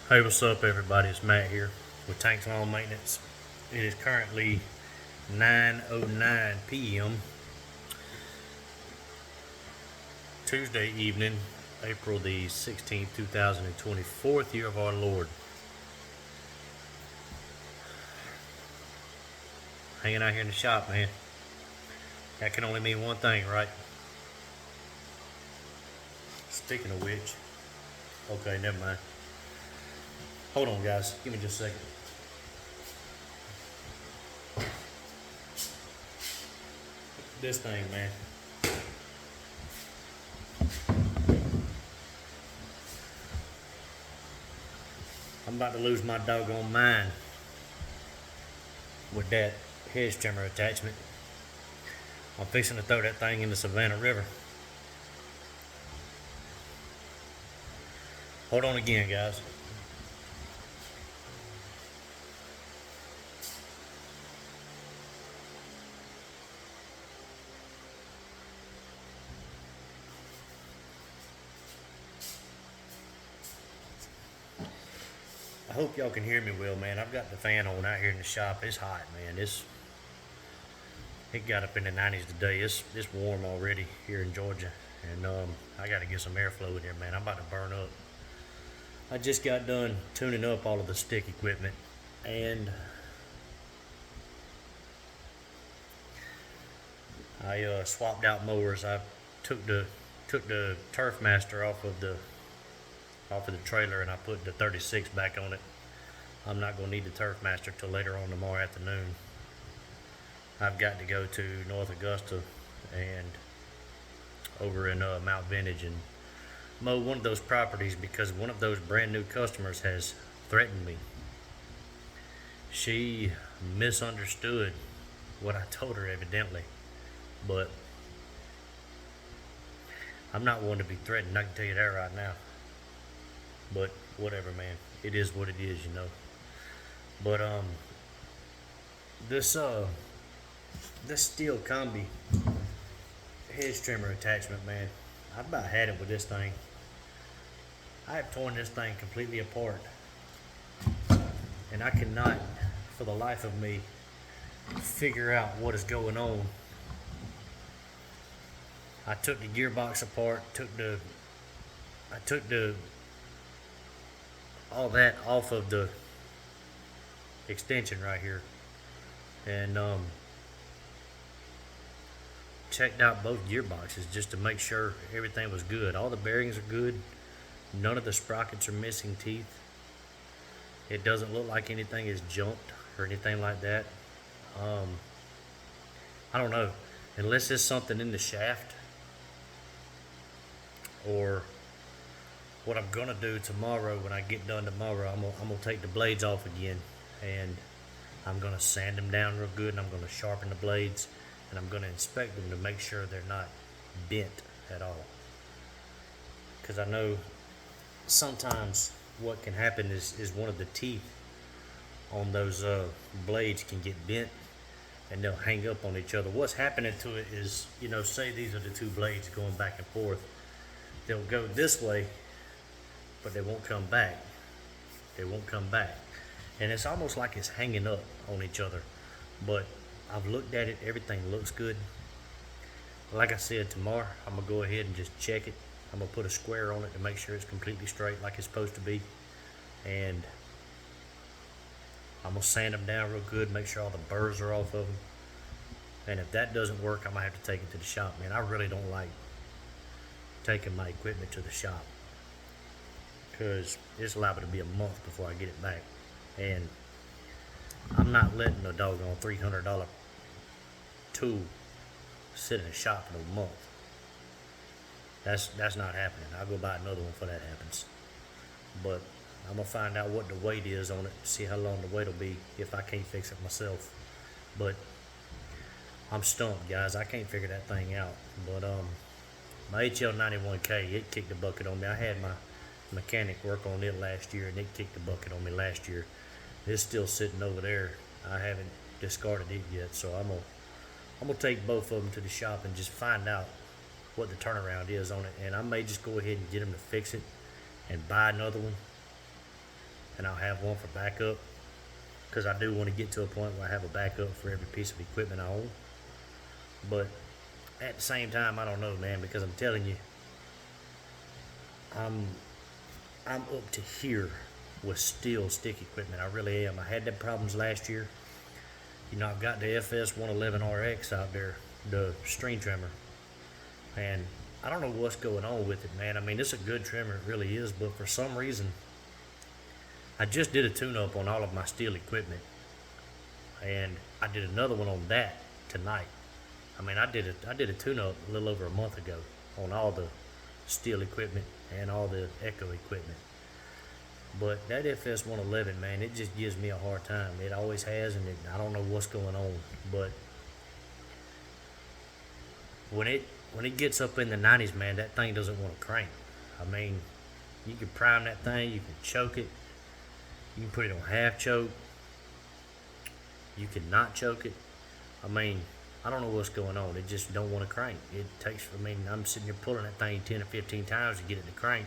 Hey, what's up, everybody? It's Matt here with Tanks Lawn Maintenance. It is currently 9:09 p.m. Tuesday evening, April the 16th, 2024, year of our Lord. Hanging out here in the shop, man. That can only mean one thing, right? Speaking of which, okay, never mind. Hold on, guys. Give me just a second. This thing, man. I'm about to lose my doggone mind with that hedge trimmer attachment. I'm fixing to throw that thing in the Savannah River. Hold on again, guys. I hope y'all can hear me well, man. I've got the fan on out here in the shop. It's hot, man. It got up in the 90s today. It's warm already here in Georgia, and I got to get some airflow in here, man. I'm about to burn up. I just got done tuning up all of the stick equipment, and I swapped out mowers. I took the Turf Master off of the trailer, and I put the 36 back on it. I'm not going to need the Turf Master till later on tomorrow afternoon. I've got to go to North Augusta and over in Mount Vintage and mow one of those properties because one of those brand new customers has threatened me. She misunderstood what I told her, evidently, but I'm not one to be threatened. I can tell you that right now. But whatever, man. It is what it is, you know. But this this stihl combi hedge trimmer attachment, man. I've about had it with this thing. I have torn this thing completely apart, and I cannot, for the life of me, figure out what is going on. I took the gearbox apart, I took the all that off of the extension right here, and checked out both gearboxes just to make sure everything was good. All the bearings are good. None of the sprockets are missing teeth. It doesn't look like anything is jumped or anything like that. Um, I don't know, unless there's something in the shaft, or what I'm gonna do tomorrow when I get done tomorrow. I'm gonna take the blades off again, and I'm gonna sand them down real good, and I'm gonna sharpen the blades, and I'm gonna inspect them to make sure they're not bent at all. Because I know sometimes what can happen is one of the teeth on those blades can get bent, and they'll hang up on each other. What's happening to it is, say these are the two blades going back and forth. They'll go this way, but they won't come back. They won't come back. And it's almost like it's hanging up on each other. But I've looked at it, everything looks good. Like I said, tomorrow I'm gonna go ahead and just check it. I'm gonna put a square on it to make sure it's completely straight like it's supposed to be. And I'm gonna sand them down real good, make sure all the burrs are off of them. And if that doesn't work, I'm gonna have to take it to the shop, man. I really don't like taking my equipment to the shop, because it's liable to be a month before I get it back. And I'm not letting a doggone $300 tool sit in a shop for a month. That's not happening. I'll go buy another one before that happens. But I'm gonna find out what the weight is on it, see how long the weight will be if I can't fix it myself. But I'm stumped, guys. I can't figure that thing out. But my HL91K, it kicked the bucket on me. I had my mechanic work on it last year, and it kicked the bucket on me last year. It's still sitting over there. I haven't discarded it yet, so I'm gonna take both of them to the shop and just find out what the turnaround is on it. And I may just go ahead and get them to fix it and buy another one, and I'll have one for backup because I do want to get to a point where I have a backup for every piece of equipment I own. But at the same time, I don't know, man, because I'm telling you, I'm I'm up to here with stihl stick equipment. I really am. I had them problems last year. I've got the FS 111 RX out there, the string trimmer, and I don't know what's going on with it, man. I mean, it's a good trimmer, it really is, but for some reason, I just did a tune-up on all of my stihl equipment, and I did another one on that tonight. I mean, I did a tune-up a little over a month ago on all the stihl equipment and all the Echo equipment. But that FS 111, man, it just gives me a hard time. It always has, and I don't know what's going on. But when it gets up in the 90s, man, that thing doesn't want to crank. I mean, you can prime that thing, you can choke it, you can put it on half choke, you can not choke it. I mean, I don't know what's going on. It just don't want to crank. It takes, I mean, I'm sitting here pulling that thing 10 or 15 times to get it to crank.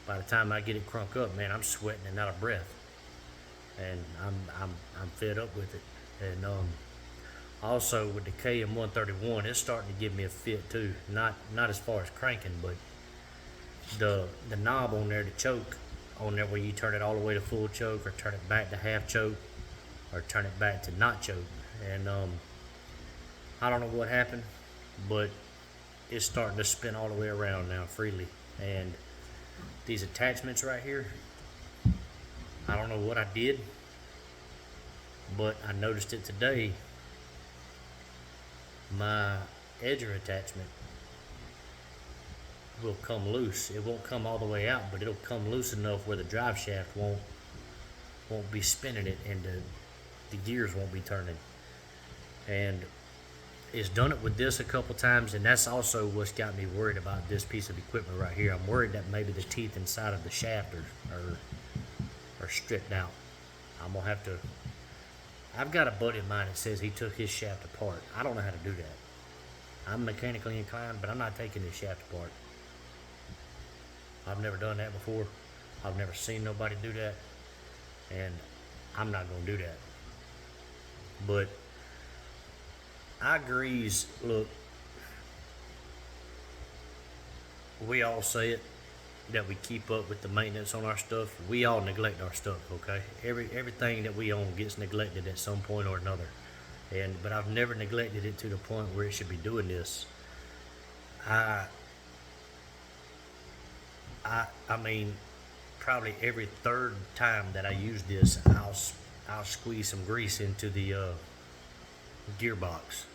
By the time I get it crunk up, man, I'm sweating and out of breath, and I'm fed up with it. And also with the KM131, it's starting to give me a fit too. Not as far as cranking, but the knob on there to choke, on there where you turn it all the way to full choke, or turn it back to half choke, or turn it back to not choke. And I don't know what happened, but it's starting to spin all the way around now freely. And these attachments right here, I don't know what I did, but I noticed it today. My edger attachment will come loose. It won't come all the way out, but it'll come loose enough where the drive shaft won't be spinning it, and the gears won't be turning. And it's done it with this a couple times, and that's also what's got me worried about this piece of equipment right here. I'm worried that maybe the teeth inside of the shaft are stripped out. I'm gonna have to. I've got a buddy of mine that says he took his shaft apart. I don't know how to do that. I'm mechanically inclined, but I'm not taking this shaft apart. I've never done that before. I've never seen nobody do that, and I'm not gonna do that. But I agrees, look, we all say it, that we keep up with the maintenance on our stuff. We all neglect our stuff, okay? Everything that we own gets neglected at some point or another. But I've never neglected it to the point where it should be doing this. I mean, probably every third time that I use this, I'll squeeze some grease into the gearbox,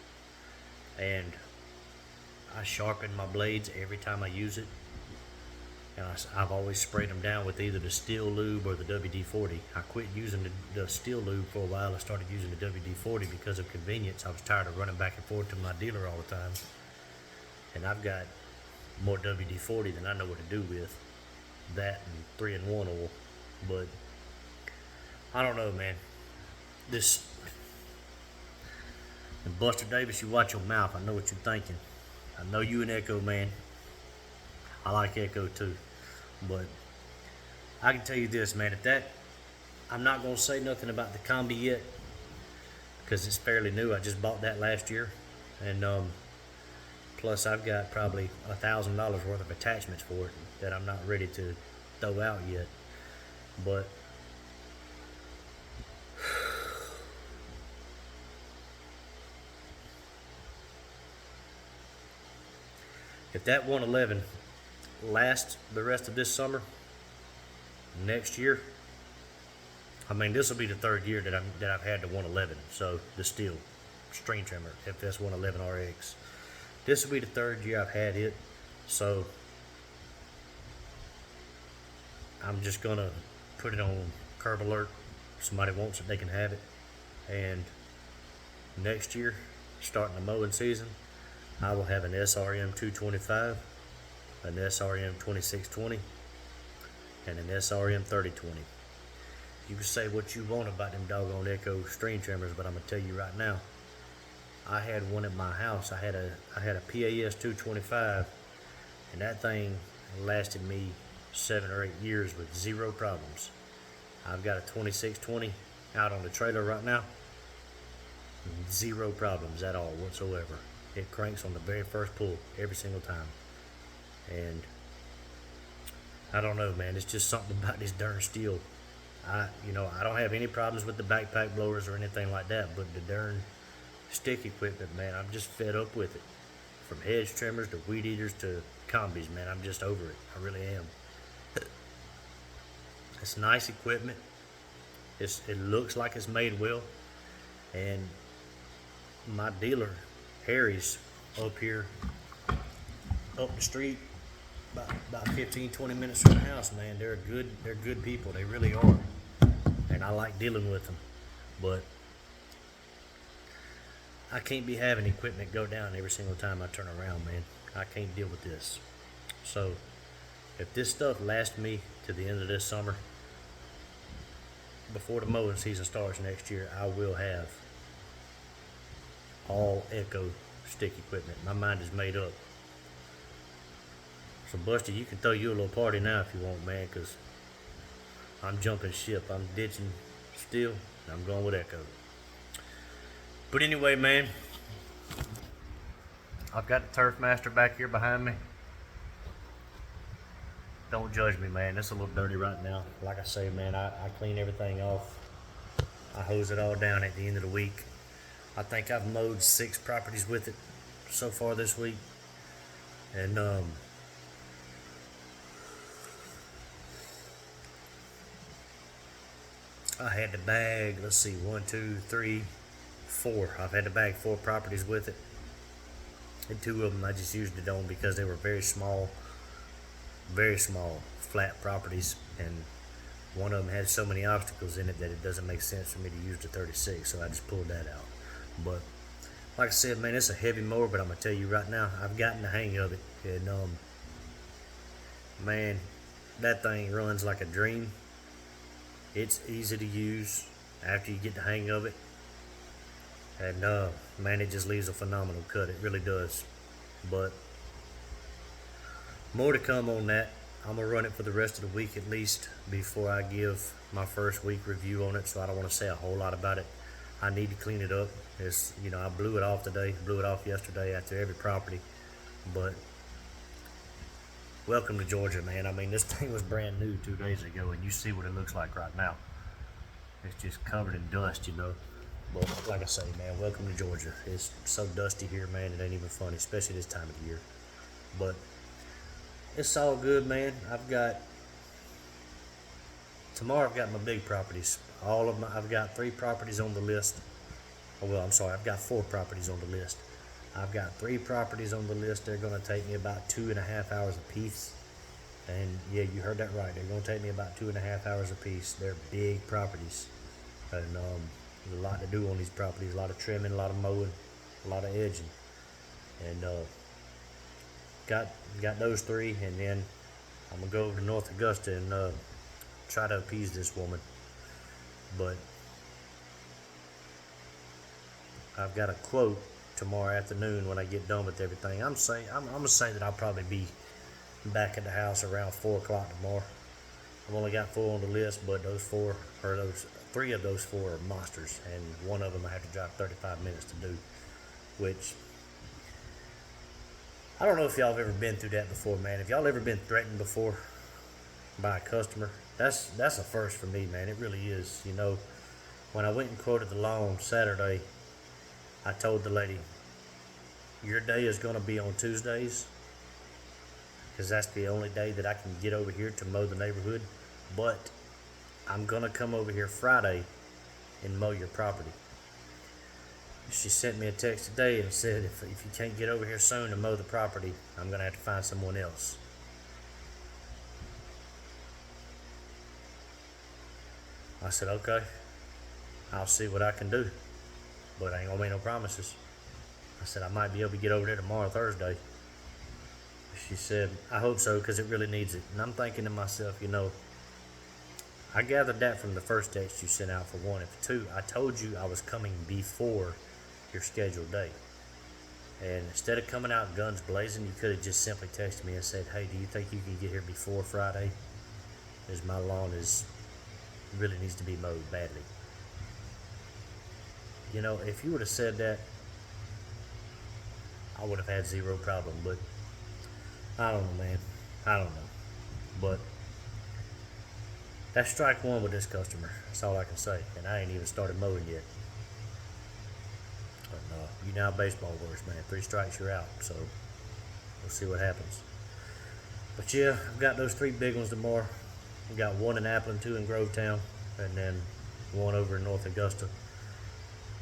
and I sharpen my blades every time I use it, and I've always sprayed them down with either the stihl lube or the WD-40. I quit using the stihl lube for a while. I started using the WD-40 because of convenience. I was tired of running back and forth to my dealer all the time, and I've got more WD-40 than I know what to do with that and 3-in-1 oil. But I don't know, man. This, and Buster Davis, you watch your mouth. I know what you're thinking. I know you an Echo man. I like Echo too. But I can tell you this, man. I'm not going to say nothing about the Combi yet, because it's fairly new. I just bought that last year. And plus I've got probably $1,000 worth of attachments for it that I'm not ready to throw out yet. But if that 111 lasts the rest of this summer, next year, I mean, this will be the third year that I've had the 111. So the stihl string trimmer FS 111 RX. This will be the third year I've had it. So I'm just gonna put it on curb alert. If somebody wants it, they can have it. And next year, starting the mowing season, I will have an SRM 225, an SRM 2620, and an SRM 3020. You can say what you want about them doggone Echo string trimmers, but I'm gonna tell you right now, I had one at my house. I had a PAS 225, and that thing lasted me 7 or 8 years with zero problems. I've got a 2620 out on the trailer right now. Zero problems at all whatsoever. It cranks on the very first pull every single time. And I don't know, man. It's just something about this darn stihl. I don't have any problems with the backpack blowers or anything like that, but the darn stick equipment, man, I'm just fed up with it. From hedge trimmers to weed eaters to combis, man, I'm just over it. I really am. It's nice equipment. It looks like it's made well, and my dealer, Harry's, up here, up the street, about 15, 20 minutes from the house, man. They're good people. They really are, and I like dealing with them. But I can't be having equipment go down every single time I turn around, man. I can't deal with this. So if this stuff lasts me to the end of this summer, before the mowing season starts next year, I will have all Echo stick equipment. My mind is made up. So Buster, you can throw you a little party now if you want, man, because I'm jumping ship. I'm ditching stihl, and I'm going with Echo. But anyway, man, I've got the Turf Master back here behind me. Don't judge me, man. It's a little dirty right now. Like I say, man, I clean everything off. I hose it all down at the end of the week. I think I've mowed 6 properties with it so far this week. And I had to bag, let's see, 1, 2, 3, 4. I've had to bag 4 properties with it. And 2 of them I just used it on because they were very small, flat properties. And one of them had so many obstacles in it that it doesn't make sense for me to use the 36, so I just pulled that out. But like I said, man, it's a heavy mower, but I'm gonna tell you right now, I've gotten the hang of it. And man, that thing runs like a dream. It's easy to use after you get the hang of it. And man, it just leaves a phenomenal cut. It really does. But more to come on that. I'm gonna run it for the rest of the week at least before I give my first week review on it, so I don't want to say a whole lot about it. I need to clean it up. I blew it off today, blew it off yesterday after every property. But welcome to Georgia, man. I mean, this thing was brand new 2 days ago, and you see what it looks like right now. It's just covered in dust, But like I say, man, welcome to Georgia. It's so dusty here, man, it ain't even funny, especially this time of the year. But it's all good, man. Tomorrow I've got my big properties. I've got 3 properties on the list. Well, I'm sorry, I've got 4 properties on the list. I've got 3 properties on the list. They're gonna take me about 2.5 hours a piece. And yeah, you heard that right. They're gonna take me about 2.5 hours a piece. They're big properties. And there's a lot to do on these properties. A lot of trimming, a lot of mowing, a lot of edging. And got those 3, and then I'm gonna go over to North Augusta and try to appease this woman. But I've got a quote tomorrow afternoon when I get done with everything. I'm gonna say that I'll probably be back at the house around 4 o'clock tomorrow. I've only got 4 on the list, but those 3 of those 4 are monsters, and one of them I have to drive 35 minutes to do, which I don't know if y'all have ever been through that before, man. If y'all ever been threatened before by a customer, that's a first for me, man. It really is. When I went and quoted the lawn Saturday, I told the lady, your day is going to be on Tuesdays, because that's the only day that I can get over here to mow the neighborhood, but I'm going to come over here Friday and mow your property. She sent me a text today and said, if you can't get over here soon to mow the property, I'm going to have to find someone else. I said, okay, I'll see what I can do, but I ain't going to make no promises. I said, I might be able to get over there tomorrow, Thursday. She said, I hope so, because it really needs it. And I'm thinking to myself, I gathered that from the first text you sent out, for one. And for 2, I told you I was coming before your scheduled day. And instead of coming out guns blazing, you could have just simply texted me and said, hey, do you think you can get here before Friday? As my lawn is really needs to be mowed badly. You know, if you would have said that, I would have had zero problem. But I don't know, man. I don't know. But that's strike one with this customer. That's all I can say. And I ain't even started mowing yet. But you know how baseball works, man. 3 strikes, you're out. So we'll see what happens. But yeah, I've got those 3 big ones tomorrow. I've got 1 in Appleton, 2 in Grovetown, and then 1 over in North Augusta.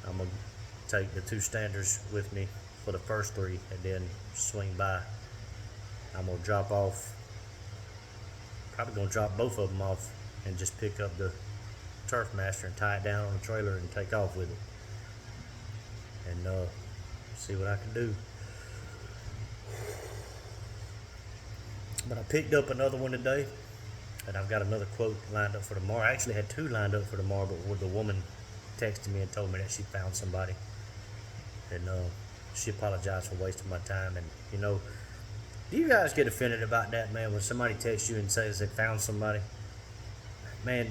I'm going to take the 2 standards with me for the first 3 and then swing by. I'm going to drop off, probably going to drop both of them off and just pick up the Turf Master and tie it down on the trailer and take off with it. And see what I can do. But I picked up another one today, and I've got another quote lined up for tomorrow. I actually had 2 lined up for tomorrow, but the woman texted me and told me that she found somebody, and she apologized for wasting my time. And you know, do you guys get offended about that, man? When somebody texts you and says they found somebody, man,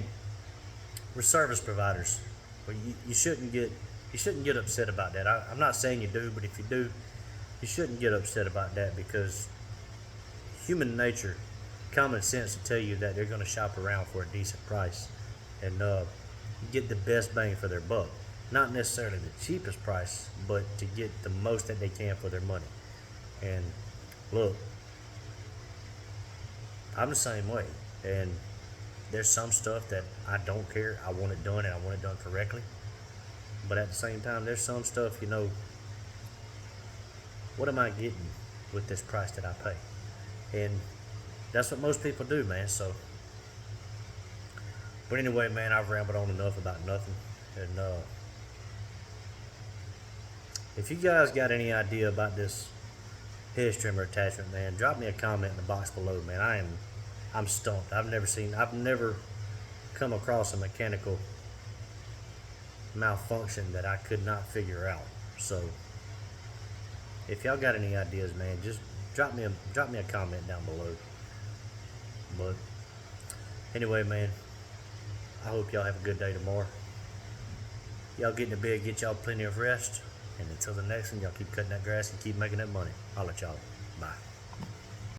we're service providers. But you shouldn't get upset about that. I'm not saying you do, but if you do, you shouldn't get upset about that, because human nature, common sense to tell you that they're going to shop around for a decent price and get the best bang for their buck. Not necessarily the cheapest price, but to get the most that they can for their money. And look, I'm the same way. And there's some stuff that I don't care. I want it done, and I want it done correctly. But at the same time, there's some stuff, you know, what am I getting with this price that I pay? And that's what most people do, man. So, but anyway, man, I've rambled on enough about nothing. And if you guys got any idea about this hedge trimmer attachment, man, drop me a comment in the box below, man. I'm stumped. I've never come across a mechanical malfunction that I could not figure out. So, if y'all got any ideas, man, just drop me a comment down below. But anyway, man, I hope y'all have a good day tomorrow. Y'all get in the bed, get y'all plenty of rest, and until the next one, y'all keep cutting that grass and keep making that money. I'll let y'all. Bye.